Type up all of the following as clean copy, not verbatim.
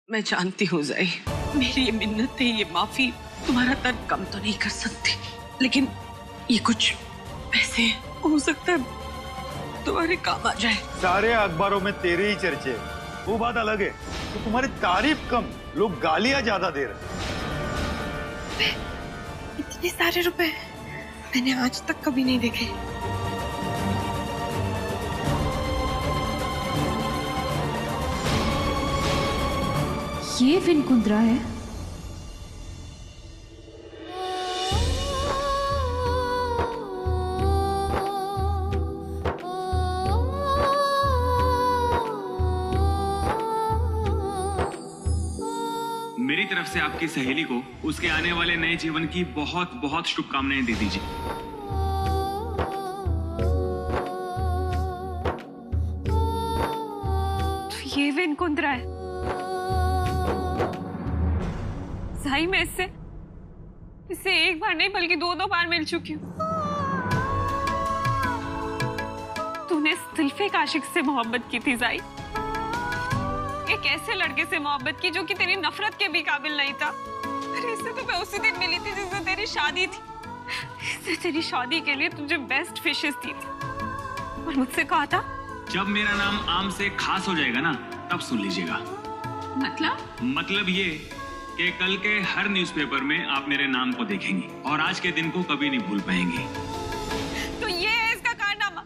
मैं जानती हूँ ज़ाई, मेरी ये मिन्नतें, ये माफी तुम्हारा दर्द कम तो नहीं कर सकती, लेकिन ये कुछ पैसे हो सकता है तुम्हारे काम आ जाए। सारे अखबारों में तेरे ही चर्चे, वो बात अलग है। तो तुम्हारी तारीफ कम, लोग गालियां ज्यादा दे रहे। इतने सारे रुपए मैंने आज तक कभी नहीं देखे। ये विन कुंद्रा है? मेरी तरफ से आपकी सहेली को उसके आने वाले नए जीवन की बहुत बहुत शुभकामनाएं दे दीजिए। तो ये विन कुंद्रा है? ज़ाई, मैं इससे एक बार नहीं बल्कि दो बार मिल चुकी हूँ। तूने सिर्फ एक आशिक से मोहब्बत की थी ज़ाई, एक ऐसे लड़के से मोहब्बत की जो कि तेरी नफरत के भी काबिल नहीं था। अरे इससे तो मैं उसी दिन मिली थी जिस दिन तेरी शादी थी। इससे तेरी शादी के लिए तुझे बेस्ट विशेस दी थी और मुझसे कहा था जब मेरा नाम आम से खास हो जाएगा ना, तब सुन लीजिएगा। मतलब ये कि कल के हर न्यूज़पेपर में आप मेरे नाम को देखेंगे और आज के दिन को कभी नहीं भूल पाएंगे। तो ये है इसका कारनामा,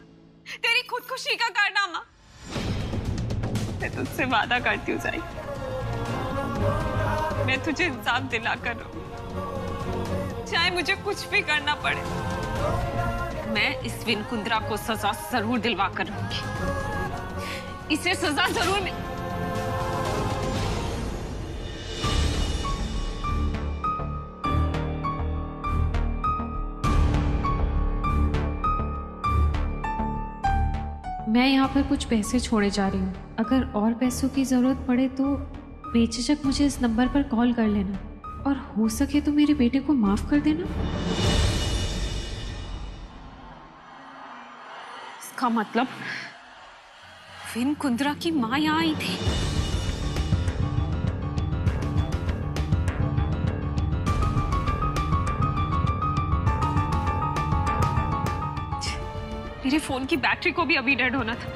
तेरी खुदकुशी का कारनामा। मैं तुझसे वादा करती हूँ ज़ाई, मैं तुझे इंसाफ दिला कर रहूं, चाहे मुझे कुछ भी करना पड़े। मैं इस विन कुंद्रा को सजा जरूर दिलवा कर रहूंगी, इसे सजा जरूर मिल। मैं यहाँ पर कुछ पैसे छोड़े जा रही हूँ। अगर और पैसों की ज़रूरत पड़े तो बेझिझक मुझे इस नंबर पर कॉल कर लेना, और हो सके तो मेरे बेटे को माफ़ कर देना। इसका मतलब विन कुंद्रा की माँ यहाँ आई थी। मेरे फोन की बैटरी को भी अभी डेड होना था।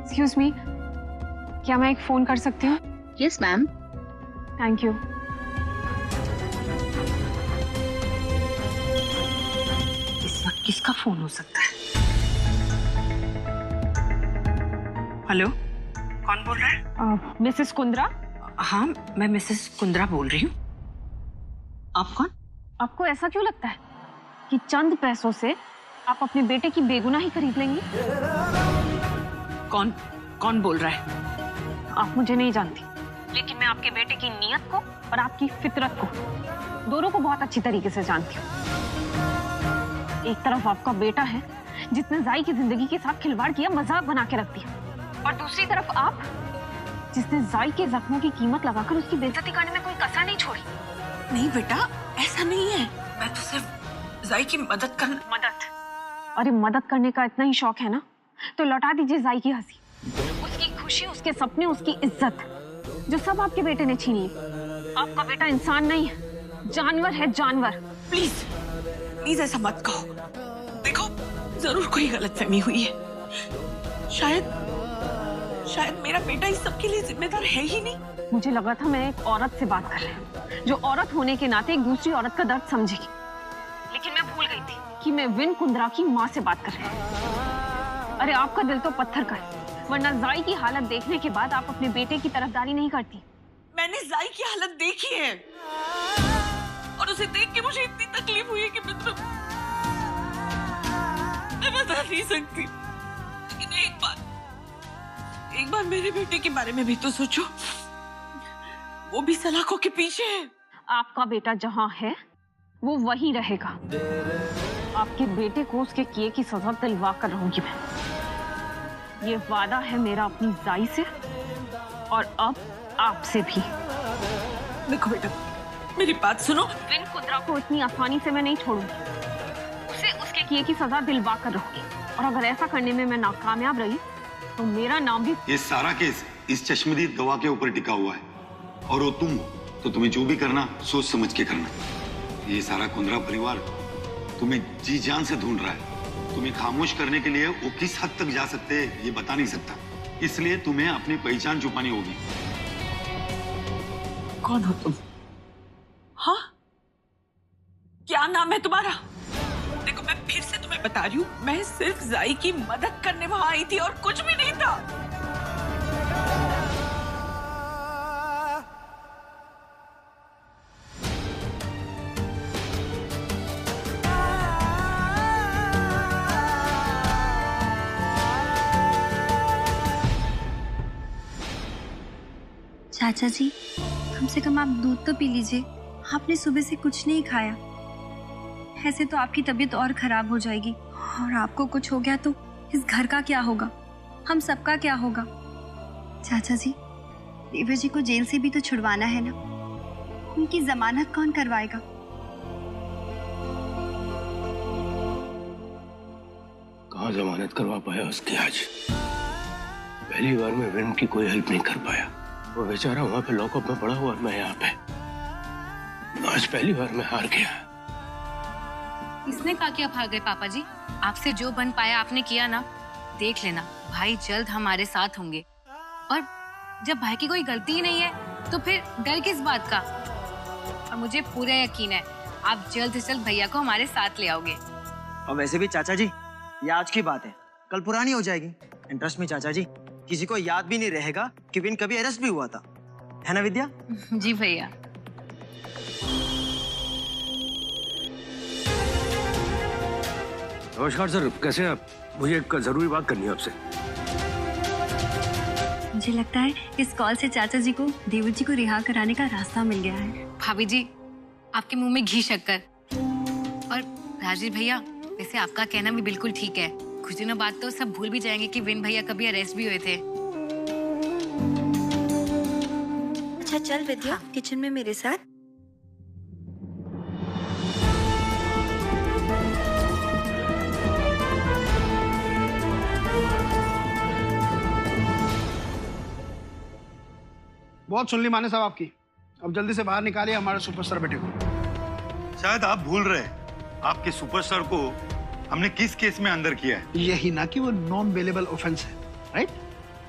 एक्सक्यूज मी, क्या मैं एक फोन कर सकती हूँ? Yes ma'am. Thank you. किसका फोन हो सकता है? हेलो, कौन बोल रहा है? मिसेस कुंद्रा। हाँ, मैं मिसेस कुंद्रा बोल रही हूँ। आप कौन? आपको ऐसा क्यों लगता है कि चंद पैसों से आप अपने बेटे की बेगुनाही खरीद लेंगी? कौन बोल रहा है? आप मुझे नहीं जानती, लेकिन मैं आपके बेटे की नीयत को और आपकी फितरत को, दोनों को बहुत अच्छी तरीके से जानती हूँ। एक तरफ आपका बेटा है जिसने ज़ाई की जिंदगी के साथ खिलवाड़ किया, मजाक बना के रख दिया, और दूसरी तरफ आप जिसने ज़ाई के जख्मों की कीमत लगाकर उसकी बेइज्जती करने में कोई कसर नहीं छोड़ी। नहीं बेटा, ऐसा नहीं है। मैं तो सिर्फ ज़ाई की मदद अरे मदद करने का इतना ही शौक है ना, तो लौटा दीजिए ज़ाई की हंसी, उसकी खुशी, उसके सपने, उसकी इज्जत, जो सब आपके बेटे ने छीन ली। आपका बेटा इंसान नहीं है, जानवर है, जानवर। प्लीज ऐसा मत कहो। देखो, जरूर कोई गलतफहमी हुई है। शायद मेरा बेटा इस सब के लिए जिम्मेदार है ही नहीं। मुझे लगा था मैं एक औरत से बात कर रही हूँ, जो औरत होने के नाते एक दूसरी औरत का दर्द समझेगी, लेकिन मैं भूल गई थी कि मैं विन कुंद्रा की माँ से बात कर रही हूँ। अरे आपका दिल तो पत्थर का है, वरना ज़ाई की हालत देखने के बाद आप अपने बेटे की तरफदारी नहीं करती। मैंने ज़ाई की हालत देखी है और उसे देख के मुझे इतनी तकलीफ हुई है कि मैं बता नहीं सकती। लेकिन एक बार मेरे बेटे के बारे में भी तो सोचो, वो भी सलाखों के पीछे है। आपका बेटा जहाँ है वो वहीं रहेगा। आपके बेटे को उसके किए की सजा दिलवा कर रहूंगी मैं। ये वादा है मेरा अपनी जाई से और अब आपसे भी। देखो बेटा, मेरी बात सुनो। विन कुंद्रा को इतनी आसानी से मैं नहीं छोड़ूंगी। उसे उसके किए की सजा दिलवा कर रहूंगी, और अगर ऐसा करने में मैं नाकामयाब रही तो मेरा नाम भी। ये सारा केस इस चश्मदीद गवाह के ऊपर टिका हुआ है, और वो तुम हो, तो तुम्हें जो भी करना सोच समझ के करना। ये सारा कुंद्रा परिवार तुम्हें जी जान से ढूंढ रहा है। तुम्हें खामोश करने के लिए वो किस हद तक जा सकते हैं ये बता नहीं सकता, इसलिए तुम्हें अपनी पहचान छुपानी होगी। कौन हो तुम? हाँ, क्या नाम है तुम्हारा? देखो, मैं फिर से तुम्हें बता रही हूँ, मैं सिर्फ जाई की मदद करने वहां आई थी और कुछ भी नहीं था। चाचा जी, कम से कम आप दूध तो पी लीजिए। आपने सुबह से कुछ नहीं खाया। ऐसे तो आपकी तबीयत और खराब हो जाएगी, और आपको कुछ हो गया तो इस घर का क्या होगा, हम सबका क्या होगा। चाचा जी, देवर जी को जेल से भी तो छुड़वाना है ना, उनकी जमानत कौन करवाएगा? कहाँ जमानत करवा पाया उसकी आज। पहली बार में विन की कोई हेल्प नहीं कर पाया। वो बेचारा वहां पे लॉकअप में पड़ा हुआ और मैं यहाँ पे। आज पहली बार मैं हार गया। इसने कहा कि आप हार गए पापा जी। आपसे जो बन पाया आपने किया ना। देख लेना, भाई जल्द हमारे साथ होंगे। और जब भाई की कोई गलती ही नहीं है तो फिर डर किस बात का। और मुझे पूरा यकीन है आप जल्द से जल्द भैया को हमारे साथ ले आओगे। और वैसे भी चाचा जी, ये आज की बात है, कल पुरानी हो जाएगी। इंटरेस्ट में चाचा जी, किसी को याद भी नहीं रहेगा कि विन कभी अरेस्ट भी हुआ था, है ना विद्या? जी भैया। नमस्कार सर, कैसे हैं आप? मुझे एक जरूरी बात करनी है आपसे। मुझे लगता है इस कॉल से चाचा जी को देवर जी को रिहा कराने का रास्ता मिल गया है। भाभी जी, आपके मुंह में घी शक्कर। और राजीव भैया, वैसे आपका कहना भी बिल्कुल ठीक है। कुछ दिनों बाद तो सब भूल भी जाएंगे कि विन भैया कभी अरेस्ट भी हुए थे। अच्छा चल विद्या, किचन में मेरे साथ। बहुत सुन ली माने साहब आपकी। अब जल्दी से बाहर निकालिए हमारे सुपरस्टार बेटे को। शायद आप भूल रहे हैं, आपके सुपरस्टार को हमने किस केस में अंदर किया है। यही ना कि वो नॉन बेलेबल ऑफेंस है, राइट?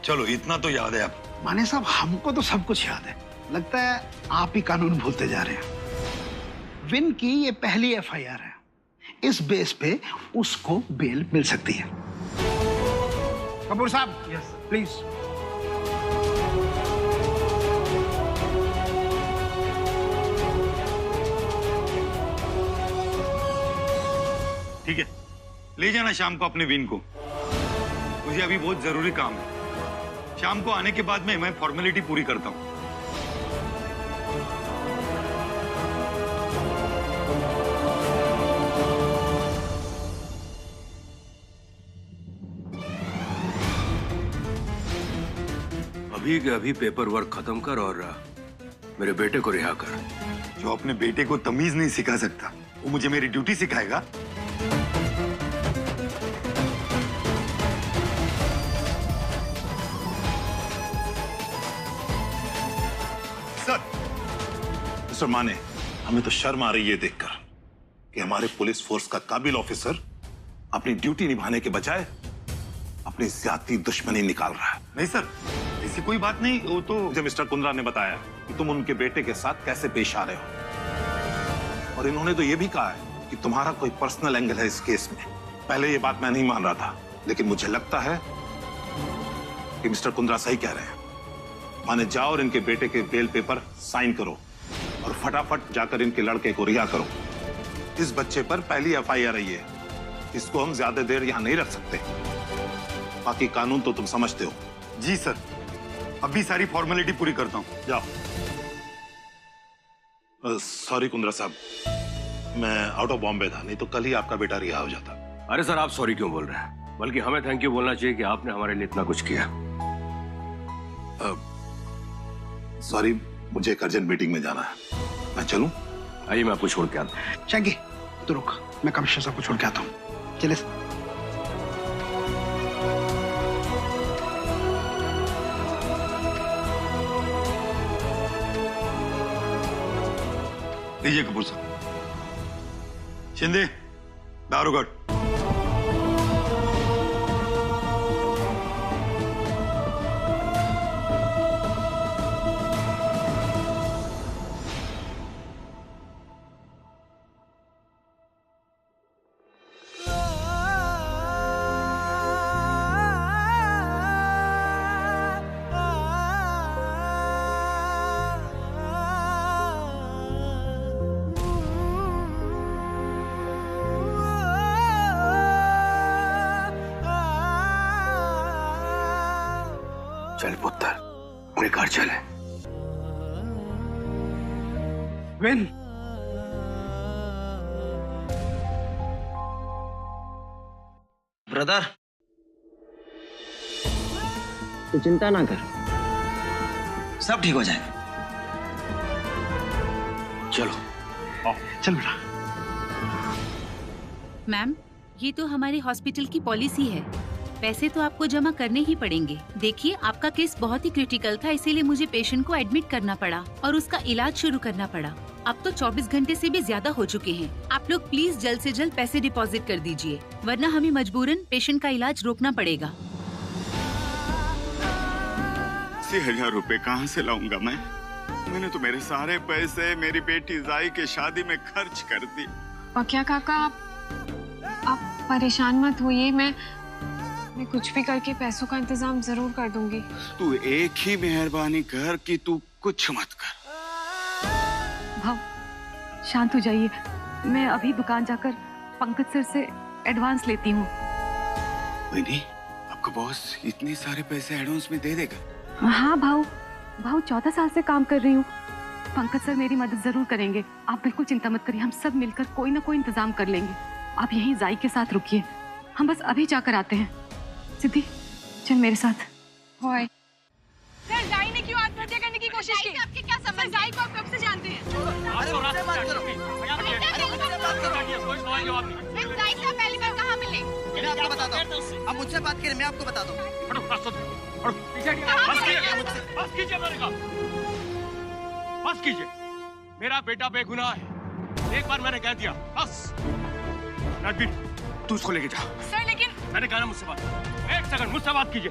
चलो, इतना तो याद है आप। माने साहब, हमको तो सब कुछ याद है, लगता है आप ही कानून भूलते जा रहे हैं। विन की ये पहली एफआईआर है, इस बेस पे उसको बेल मिल सकती है। कपूर साहब, यस प्लीज। ठीक है, ले जाना शाम को अपने विन को। मुझे अभी बहुत जरूरी काम है। शाम को आने के बाद में मैं फॉर्मेलिटी पूरी करता हूँ। अभी के अभी पेपर वर्क खत्म कर और मेरे बेटे को रिहा कर। जो अपने बेटे को तमीज नहीं सिखा सकता, वो मुझे मेरी ड्यूटी सिखाएगा। मिस्टर माने, हमें तो शर्म आ रही है देखकर कि हमारे पुलिस फोर्स का काबिल ऑफिसर अपनी ड्यूटी निभाने के बजाय अपनी ज्यादती दुश्मनी निकाल रहा है। नहीं सर, ऐसी कोई बात नहीं। वो तो मुझे मिस्टर कुंद्रा ने बताया कि तुम उनके बेटे के साथ कैसे पेश आ रहे हो, और इन्होंने तो ये भी कहा है कि तुम्हारा कोई पर्सनल एंगल है इस केस में। पहले ये बात मैं नहीं मान रहा था, लेकिन मुझे लगता है कि मिस्टर कुंद्रा सही कह रहे हैं। माने, जाओ और इनके बेटे के बेल पेपर साइन करो और फटाफट जाकर इनके लड़के को रिहा करो। इस बच्चे पर पहली एफआईआर आई है, इसको हम ज्यादा देर यहां नहीं रख सकते। बाकी कानून तो तुम समझते हो। जी सर, अभी सारी फॉर्मेलिटी पूरी करता हूँ। जाओ। सॉरी कुंद्रा साहब, मैं आउट ऑफ बॉम्बे था, नहीं तो कल ही आपका बेटा रिहा हो जाता। अरे सर, आप सॉरी क्यों बोल रहे हैं? बल्कि हमें थैंक यू बोलना चाहिए कि आपने हमारे लिए इतना कुछ किया। सॉरी, मुझे एक अर्जेंट मीटिंग में जाना है, मैं चलूं? आइए मैं आपको छोड़ के आता हूँ। चंकी तो रुक, मैं कमिश्नर साहब को छोड़ के आता हूँ। चले। लीजिए कपूर साहब। शिंदे, दारूगढ़। चल पुत्र, अपने घर चले। विन, ब्रदर तू चिंता ना कर, सब ठीक हो जाएगा। चलो चल बेटा। मैम, ये तो हमारी हॉस्पिटल की पॉलिसी है, पैसे तो आपको जमा करने ही पड़ेंगे। देखिए, आपका केस बहुत ही क्रिटिकल था, इसीलिए मुझे पेशेंट को एडमिट करना पड़ा और उसका इलाज शुरू करना पड़ा। अब तो 24 घंटे से भी ज्यादा हो चुके हैं। आप लोग प्लीज जल्द से जल्द पैसे डिपॉजिट कर दीजिए, वरना हमें मजबूरन पेशेंट का इलाज रोकना पड़ेगा। 80,000 रुपए कहाँ से लाऊंगा मैं? मैंने तो मेरे सारे पैसे मेरी बेटी जाई के शादी में खर्च कर दिए। पकिया काका, आप परेशान मत होइए, मैं कुछ भी करके पैसों का इंतजाम जरूर कर दूंगी। तू एक ही मेहरबानी कर कि तू कुछ मत कर। भाव, शांत हो जाइए, मैं अभी दुकान जाकर पंकज सर से एडवांस लेती हूँ। नहीं, आपका बॉस इतने सारे पैसे एडवांस में दे देगा? हाँ भाव, 14 साल से काम कर रही हूँ। पंकज सर मेरी मदद जरूर करेंगे, आप बिल्कुल चिंता मत करिए, हम सब मिलकर कोई ना कोई इंतजाम कर लेंगे। आप यहीं जाई के साथ रुकिए, हम बस अभी जाकर आते हैं। सिद्धि, चल मेरे साथ। सर, जाई ने क्यों आत्महत्या करने की कोशिश की? आपके क्या समझ? जाई को आप कब से जानते हैं? अरे मुझसे बात करो। जाई से पहली बार कहाँ मिले? मैं आपको बताता हूँ। अब मुझसे बात करें, मैं आपको बताता हूँ। बस कीजिए, मेरा बेटा बेगुनाह है, एक बार मैंने कह दिया, बस। रणबीर, तू उसको लेके जा। सर लेकिन मैंने कहा ना मुझसे बात। एक सेकंड, मुझसे बात कीजिए।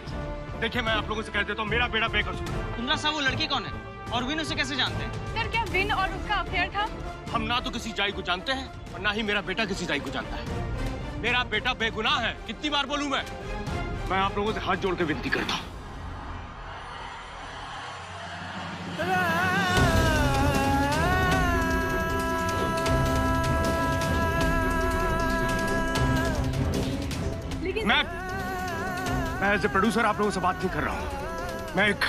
देखिए, मैं आप लोगों से कह देता हूँ, मेरा बेटा बेकसूर है। कुंद्रा साहब, वो लड़की कौन है और विन उसे कैसे जानते हैं? सर, क्या विन और उसका अफेयर था? हम ना तो किसी जाई को जानते हैं और ना ही मेरा बेटा किसी जाई को जानता है। मेरा बेटा बेगुनाह है, कितनी बार बोलूं मैं आप लोगों से हाथ जोड़ के विनती करता हूँ। मैं एज ए प्रोड्यूसर आप लोगों से बात नहीं कर रहा हूँ, मैं एक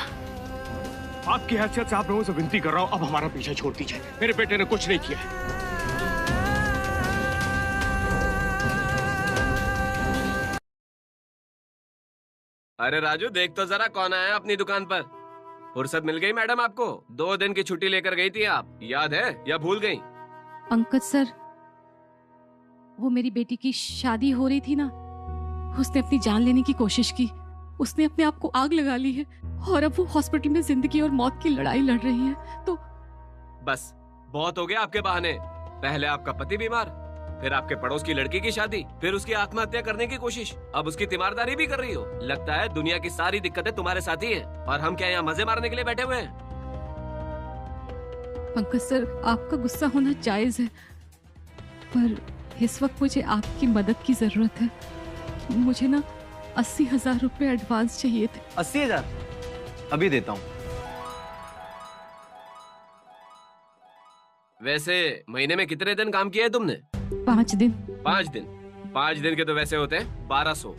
आपकी हैसियत से आप लोगों से विनती कर रहा हूँ, अब हमारा पीछा छोड़ दीजिए। मेरे बेटे ने कुछ नहीं किया है। अरे राजू, देख तो जरा कौन आया अपनी दुकान पर। फुर्सत मिल गई मैडम आपको? 2 दिन की छुट्टी लेकर गई थी आप, याद है या भूल गई? पंकज सर, वो मेरी बेटी की शादी हो रही थी ना, उसने अपनी जान लेने की कोशिश की, उसने अपने आप को आग लगा ली है और अब वो हॉस्पिटल में जिंदगी और मौत की लड़ाई लड़ रही है। तो बस बहुत हो गया आपके बहाने। पहले आपका पति बीमार, फिर आपके पड़ोस की लड़की की शादी, फिर उसकी आत्महत्या करने की कोशिश, अब उसकी तीमारदारी भी कर रही हो। लगता है दुनिया की सारी दिक्कतें तुम्हारे साथ ही हैं और हम क्या यहाँ मजे मारने के लिए बैठे हुए हैं? पंकज सर, आपका गुस्सा होना जायज है, पर इस वक्त मुझे आपकी मदद की जरूरत है। मुझे ना 80,000 रुपए एडवांस चाहिए थे। 80,000? अभी देता हूँ। वैसे महीने में कितने दिन काम किया है तुमने? 5 दिन। 5 दिन? 5 दिन के तो वैसे होते हैं 1200,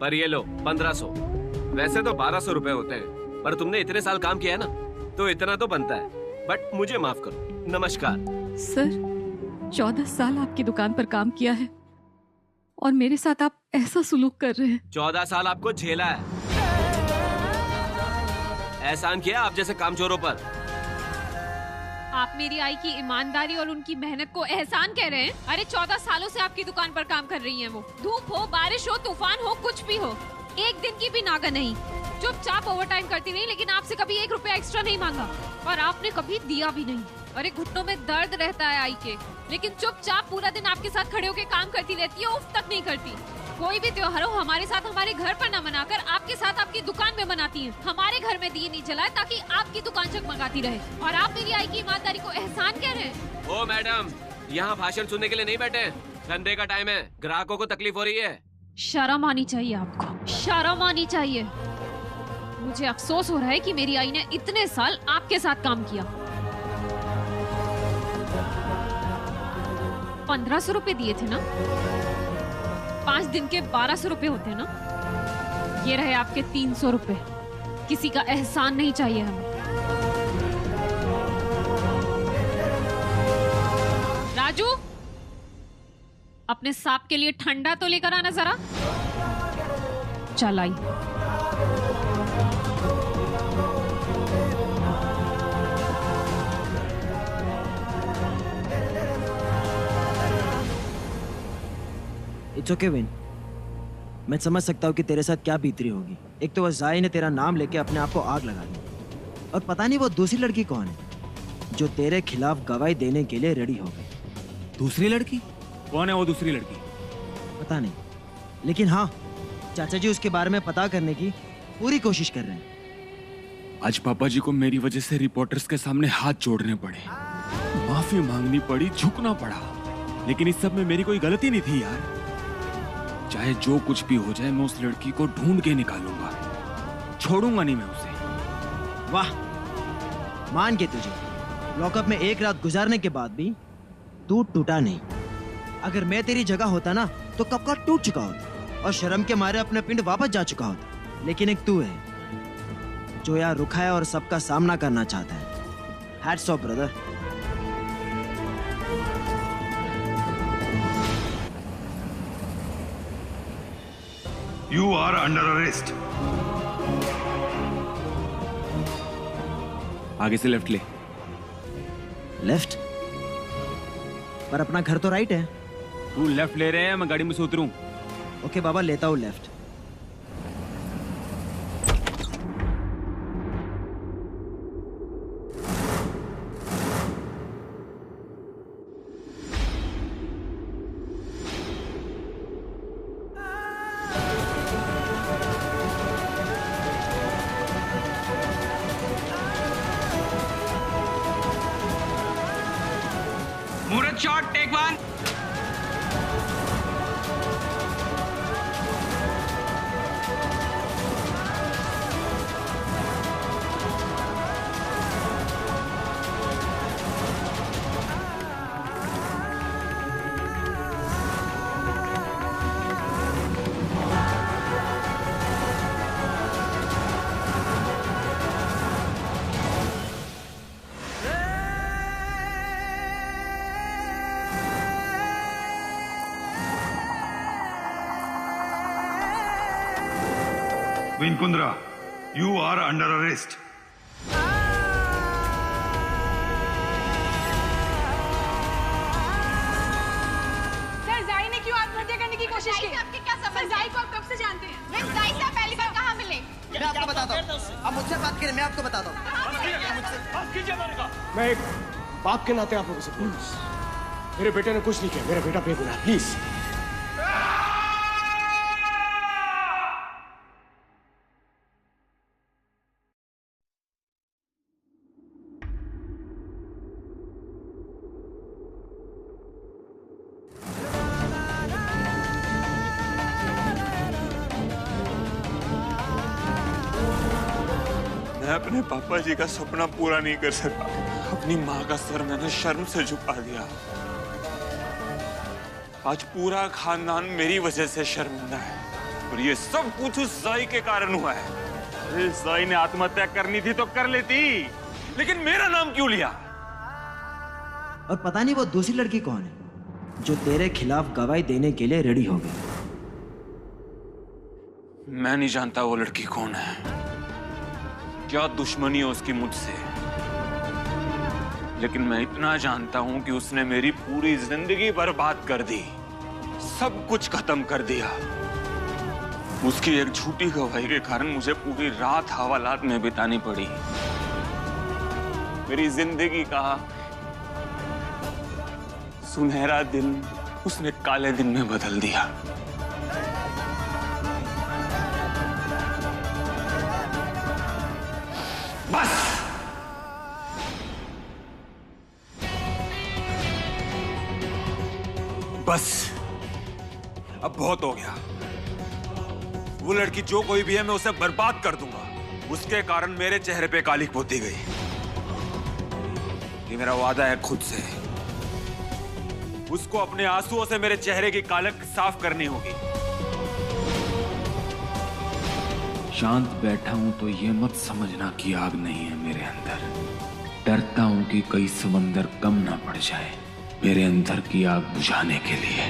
पर ये लो 1500। वैसे तो 1200 रुपए होते हैं, पर तुमने इतने साल काम किया है ना, तो इतना तो बनता है। बट मुझे माफ करो, नमस्कार। सर, 14 साल आपकी दुकान पर काम किया है और मेरे साथ आप ऐसा सुलूक कर रहे हैं। 14 साल आपको झेला है, एहसान किया आप जैसे कामचोरों पर। आप मेरी आई की ईमानदारी और उनकी मेहनत को एहसान कह रहे हैं? अरे 14 सालों से आपकी दुकान पर काम कर रही हैं वो। धूप हो, बारिश हो, तूफान हो, कुछ भी हो, एक दिन की भी नागा नहीं। चुपचाप ओवर टाइम करती रही, लेकिन आपसे कभी 1 रुपया एक्स्ट्रा नहीं मांगा और आपने कभी दिया भी नहीं। अरे घुटनों में दर्द रहता है आई के, लेकिन चुपचाप पूरा दिन आपके साथ खड़े होकर काम करती रहती है, उफ तक नहीं करती। कोई भी त्योहार हो हमारे साथ हमारे घर पर न मनाकर आपके साथ आपकी दुकान में मनाती हैं। हमारे घर में दिए नहीं जलाए ताकि आपकी दुकान जगमगाती रहे, और आप मेरी आई की ईमानदारी को एहसान कह रहे हैं। ओ मैडम, यहाँ भाषण सुनने के लिए नहीं बैठे, धंधे का टाइम है, ग्राहकों को तकलीफ हो रही है। शर्म आनी चाहिए आपको, शर्म आनी चाहिए। मुझे अफसोस हो रहा है कि मेरी आई ने इतने साल आपके साथ काम किया। 1500 रुपए दिए थे ना, 5 दिन के 1200 रुपए होते ना, ये रहे आपके 300 रुपए। किसी का एहसान नहीं चाहिए हमें। राजू, अपने सांप के लिए ठंडा तो लेकर आना जरा। चल आई। इट्स ओके विन, मैं समझ सकता हूँ कि तेरे साथ क्या बीत रही होगी। एक तो वह जाई ने तेरा नाम लेके अपने आप को आग लगा दी, और पता नहीं वो दूसरी लड़की कौन है जो तेरे खिलाफ गवाही देने के लिए रेडी हो गई। दूसरी लड़की? कौन है वो दूसरी लड़की? पता नहीं, लेकिन हाँ, चाचा जी उसके बारे में पता करने की पूरी कोशिश कर रहे हैं। आज पापा जी को मेरी वजह से रिपोर्टर्स के सामने हाथ जोड़ने पड़े, माफी मांगनी पड़ी, झुकना पड़ा, लेकिन इस सब में मेरी कोई गलती नहीं थी यार। चाहे जो कुछ भी हो जाए, मैं उस लड़की को ढूंढ के निकालूंगा, छोड़ूंगा नहीं मैं उसे। वाह, मान के तुझे लॉकअप में एक रात गुजारने के बाद भी तू टूटा नहीं। अगर मैं तेरी जगह होता ना तो कब का टूट चुका होता और शर्म के मारे अपने पिंड वापस जा चुका होता। लेकिन एक तू है जो यार रुखा है और सबका सामना करना चाहता है। Hats off brother. You are under arrest. आगे से लेफ्ट ले। लेफ्ट? पर अपना घर तो राइट है। तू लेफ्ट ले रहे हैं, मैं गाड़ी में से उतरूं? ओके बाबा, लेता हूँ लेफ्ट। मुहूर्त shot, take 1। Vin Kundra, you are under arrest. Sir, जाई ने क्यों आत्महत्या करने की कोशिश की? आपके क्या समझ? जाई को आप कब से जानते हैं? जाई से आप पहली बार कहाँ मिले? मैं आपको बताता हूँ। आप मुझसे बात करें, मैं आपको बताता हूँ। मैं एक बाप के नाते आप लोगों से बोलूं, मेरे बेटे ने कुछ नहीं किया, मेरा बेटा बेगुनाह, प्लीज। मैं अपने पापा जी का सपना पूरा नहीं कर सका। अपनी माँ का सर मैंने शर्म से झुका दिया। आज पूरा खानदान मेरी वजह से शर्मिंदा है, और ये सब कुछ उस जाई के कारण हुआ है। अरे जाई ने आत्महत्या करनी थी तो कर लेती, लेकिन मेरा नाम क्यों लिया? और पता नहीं वो दूसरी लड़की कौन है जो तेरे खिलाफ गवाही देने के लिए रेडी हो गई। मैं नहीं जानता वो लड़की कौन है, क्या दुश्मनी है उसकी मुझसे, लेकिन मैं इतना जानता हूं कि उसने मेरी पूरी जिंदगी बर्बाद कर दी, सब कुछ खत्म कर दिया। उसकी एक झूठी गवाही के कारण मुझे पूरी रात हवालात में बितानी पड़ी। मेरी जिंदगी का सुनहरा दिन उसने काले दिन में बदल दिया। बस बस अब बहुत हो गया। वो लड़की जो कोई भी है मैं उसे बर्बाद कर दूंगा। उसके कारण मेरे चेहरे पे काली पोती गई। ये मेरा वादा है खुद से। उसको अपने आंसुओं से मेरे चेहरे की कालक साफ करनी होगी। शांत बैठा हूं तो ये मत समझना कि आग नहीं है मेरे अंदर। डरता हूं कि कहीं समंदर कम ना पड़ जाए मेरे अंदर की आग बुझाने के लिए।